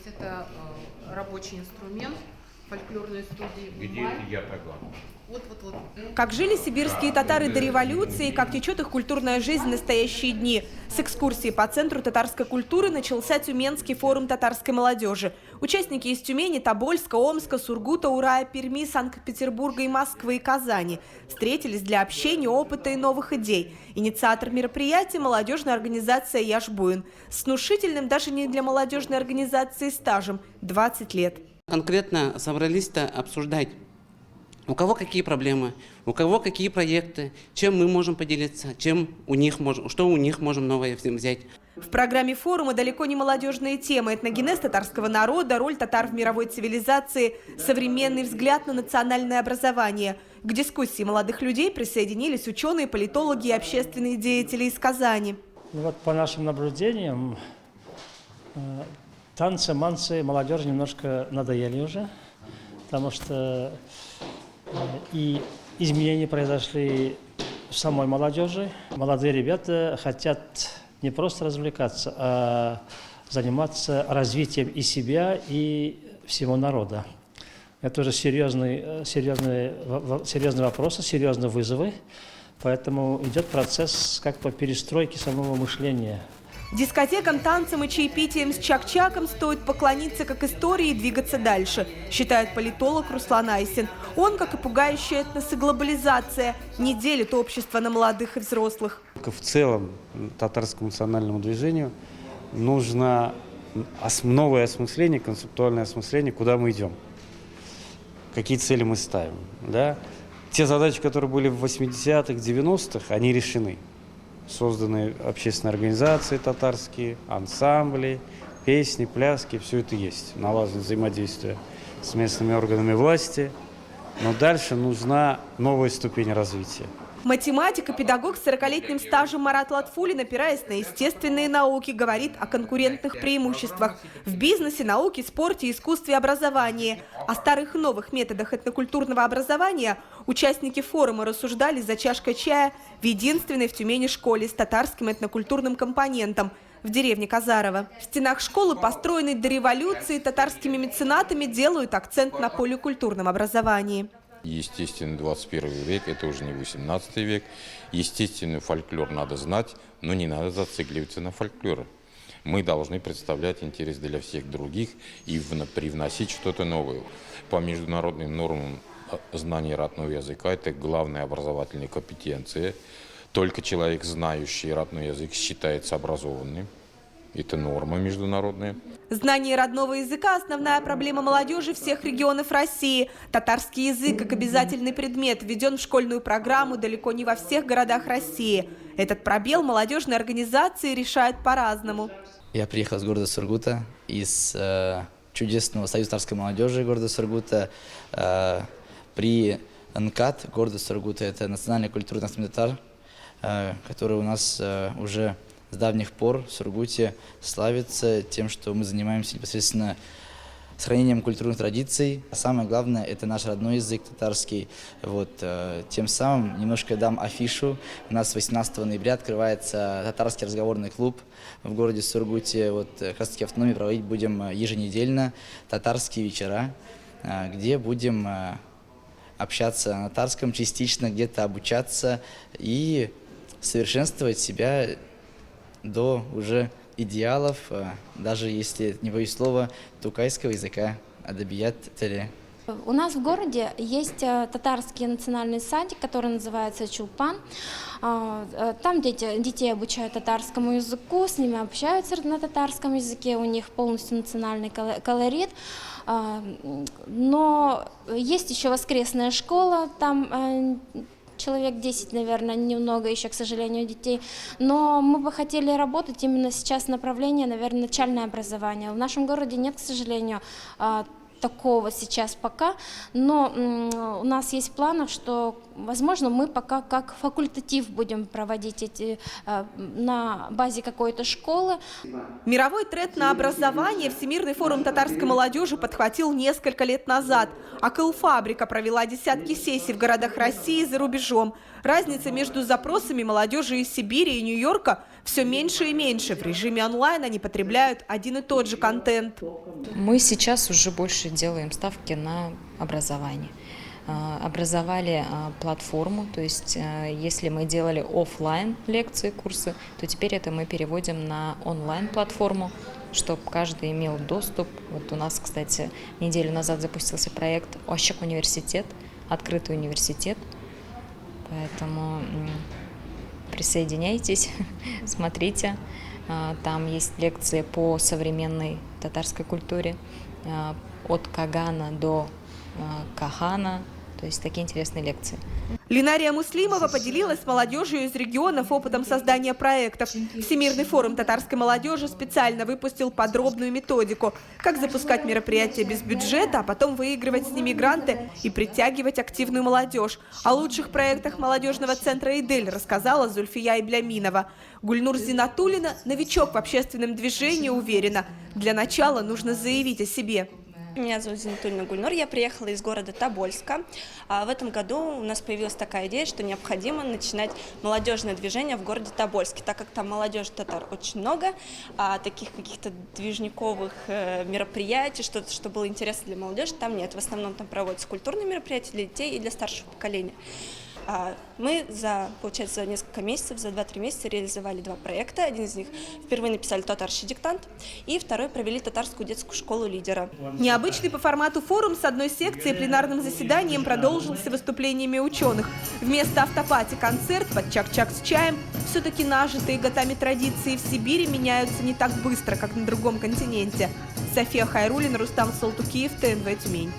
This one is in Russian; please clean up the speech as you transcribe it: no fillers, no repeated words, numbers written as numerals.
есть это рабочий инструмент фольклорной студии. Где я тогда? Вот. Как жили сибирские татары до революции, как течет их культурная жизнь в настоящие дни. С экскурсии по центру татарской культуры начался Тюменский форум татарской молодежи. Участники из Тюмени, Тобольска, Омска, Сургута, Урая, Перми, Санкт-Петербурга и Москвы и Казани встретились для общения, опыта и новых идей. Инициатор мероприятия – молодежная организация «Яшбуин». С внушительным даже не для молодежной организации стажем – 20 лет. Конкретно собрались-то обсуждать, у кого какие проблемы, у кого какие проекты, чем мы можем поделиться, что у них можем новое взять. В программе форума далеко не молодежные темы: этногенез татарского народа, роль татар в мировой цивилизации, современный взгляд на национальное образование. К дискуссии молодых людей присоединились ученые, политологи и общественные деятели из Казани. Вот по нашим наблюдениям, танцы-манцы молодежи немножко надоели уже, потому что и изменения произошли в самой молодежи. Молодые ребята хотят не просто развлекаться, а заниматься развитием и себя, и всего народа. Это уже серьезные вопросы, серьезные вызовы. Поэтому идет процесс как по перестройке самого мышления. Дискотекам, танцам и чаепитиям с чак-чаком стоит поклониться как истории и двигаться дальше, считает политолог Руслан Айсин. Он, как и пугающая этнос и глобализация, не делит общество на молодых и взрослых. В целом татарскому национальному движению нужно новое осмысление, концептуальное осмысление, куда мы идем, какие цели мы ставим. Да? Те задачи, которые были в 80-х, 90-х, они решены. Созданы общественные организации татарские, ансамбли, песни, пляски, все это есть. Налажено взаимодействие с местными органами власти, но дальше нужна новая ступень развития. Математик и педагог с 40-летним стажем Марат Латфулин, опираясь на естественные науки, говорит о конкурентных преимуществах в бизнесе, науке, спорте, искусстве и образовании. О старых и новых методах этнокультурного образования участники форума рассуждали за чашкой чая в единственной в Тюмени школе с татарским этнокультурным компонентом в деревне Казарово. В стенах школы, построенной до революции татарскими меценатами, делают акцент на поликультурном образовании. Естественно, 21 век, это уже не 18 век. Естественный фольклор надо знать, но не надо зацикливаться на фольклоре. Мы должны представлять интерес для всех других и привносить что-то новое. По международным нормам знание родного языка – это главная образовательная компетенция. Только человек, знающий родной язык, считается образованным. Это норма международная. Знание родного языка – основная проблема молодежи всех регионов России. Татарский язык, как обязательный предмет, введен в школьную программу далеко не во всех городах России. Этот пробел молодежные организации решают по-разному. Я приехал из города Сургута, из чудесного союза татарской молодежи города Сургута. При НКАТ города Сургута, это национальный культурный татар, который у нас уже с давних пор в Сургуте славится тем, что мы занимаемся непосредственно сохранением культурных традиций. А самое главное – это наш родной язык татарский. Тем самым немножко дам афишу. У нас 18 ноября открывается татарский разговорный клуб в городе Сургуте. Как раз таки автономии проводить будем еженедельно татарские вечера, где будем общаться на татарском частично, где-то обучаться и совершенствовать себя до уже идеалов, даже если не боюсь слова, тукайского языка, адабият теле. У нас в городе есть татарский национальный садик, который называется Чулпан. Там детей обучают татарскому языку, с ними общаются на татарском языке, у них полностью национальный колорит. Но есть еще воскресная школа, там человек 10, наверное, немного еще, к сожалению, детей. Но мы бы хотели работать именно сейчас направление, наверное, начальное образование. В нашем городе нет, к сожалению, такого сейчас пока, но у нас есть планы, что, возможно, мы пока как факультатив будем проводить эти на базе какой-то школы. Мировой тренд на образование Всемирный форум татарской молодежи подхватил несколько лет назад. АКЛ-фабрика провела десятки сессий в городах России и за рубежом. Разница между запросами молодежи из Сибири и Нью-Йорка Все меньше и меньше в режиме онлайн они потребляют один и тот же контент. Мы сейчас уже больше делаем ставки на образование. Образовали платформу, то есть если мы делали офлайн лекции, курсы, то теперь это мы переводим на онлайн-платформу, чтобы каждый имел доступ. Вот у нас, кстати, неделю назад запустился проект «Ощак университет», открытый университет, поэтому присоединяйтесь, смотрите. Там есть лекции по современной татарской культуре, от Кагана до Кахана, то есть такие интересные лекции. Линария Муслимова поделилась с молодежью из регионов опытом создания проектов. Всемирный форум татарской молодежи специально выпустил подробную методику, как запускать мероприятия без бюджета, а потом выигрывать с ними гранты и притягивать активную молодежь. О лучших проектах молодежного центра «Идель» рассказала Зульфия Ибляминова. Гульнур Зинатуллина, новичок в общественном движении, уверена, для начала нужно заявить о себе. Меня зовут Зинатуллина Гульнур, я приехала из города Тобольска. В этом году у нас появилась такая идея, что необходимо начинать молодежное движение в городе Тобольске, так как там молодежи татар очень много, таких каких-то движниковых мероприятий, что-то, что было интересно для молодежи, там нет. В основном там проводятся культурные мероприятия для детей и для старшего поколения. Мы получается, за несколько месяцев, за 2-3 месяца реализовали 2 проекта. Один из них впервые написали татарский диктант, и второй провели татарскую детскую школу лидера. Необычный по формату форум с одной секцией пленарным заседанием продолжился выступлениями ученых. Вместо автопати концерт под чак-чак с чаем. Все-таки нажитые годами традиции в Сибири меняются не так быстро, как на другом континенте. София Хайруллина, Рустам Салтукиев, ТНВ Тюмень.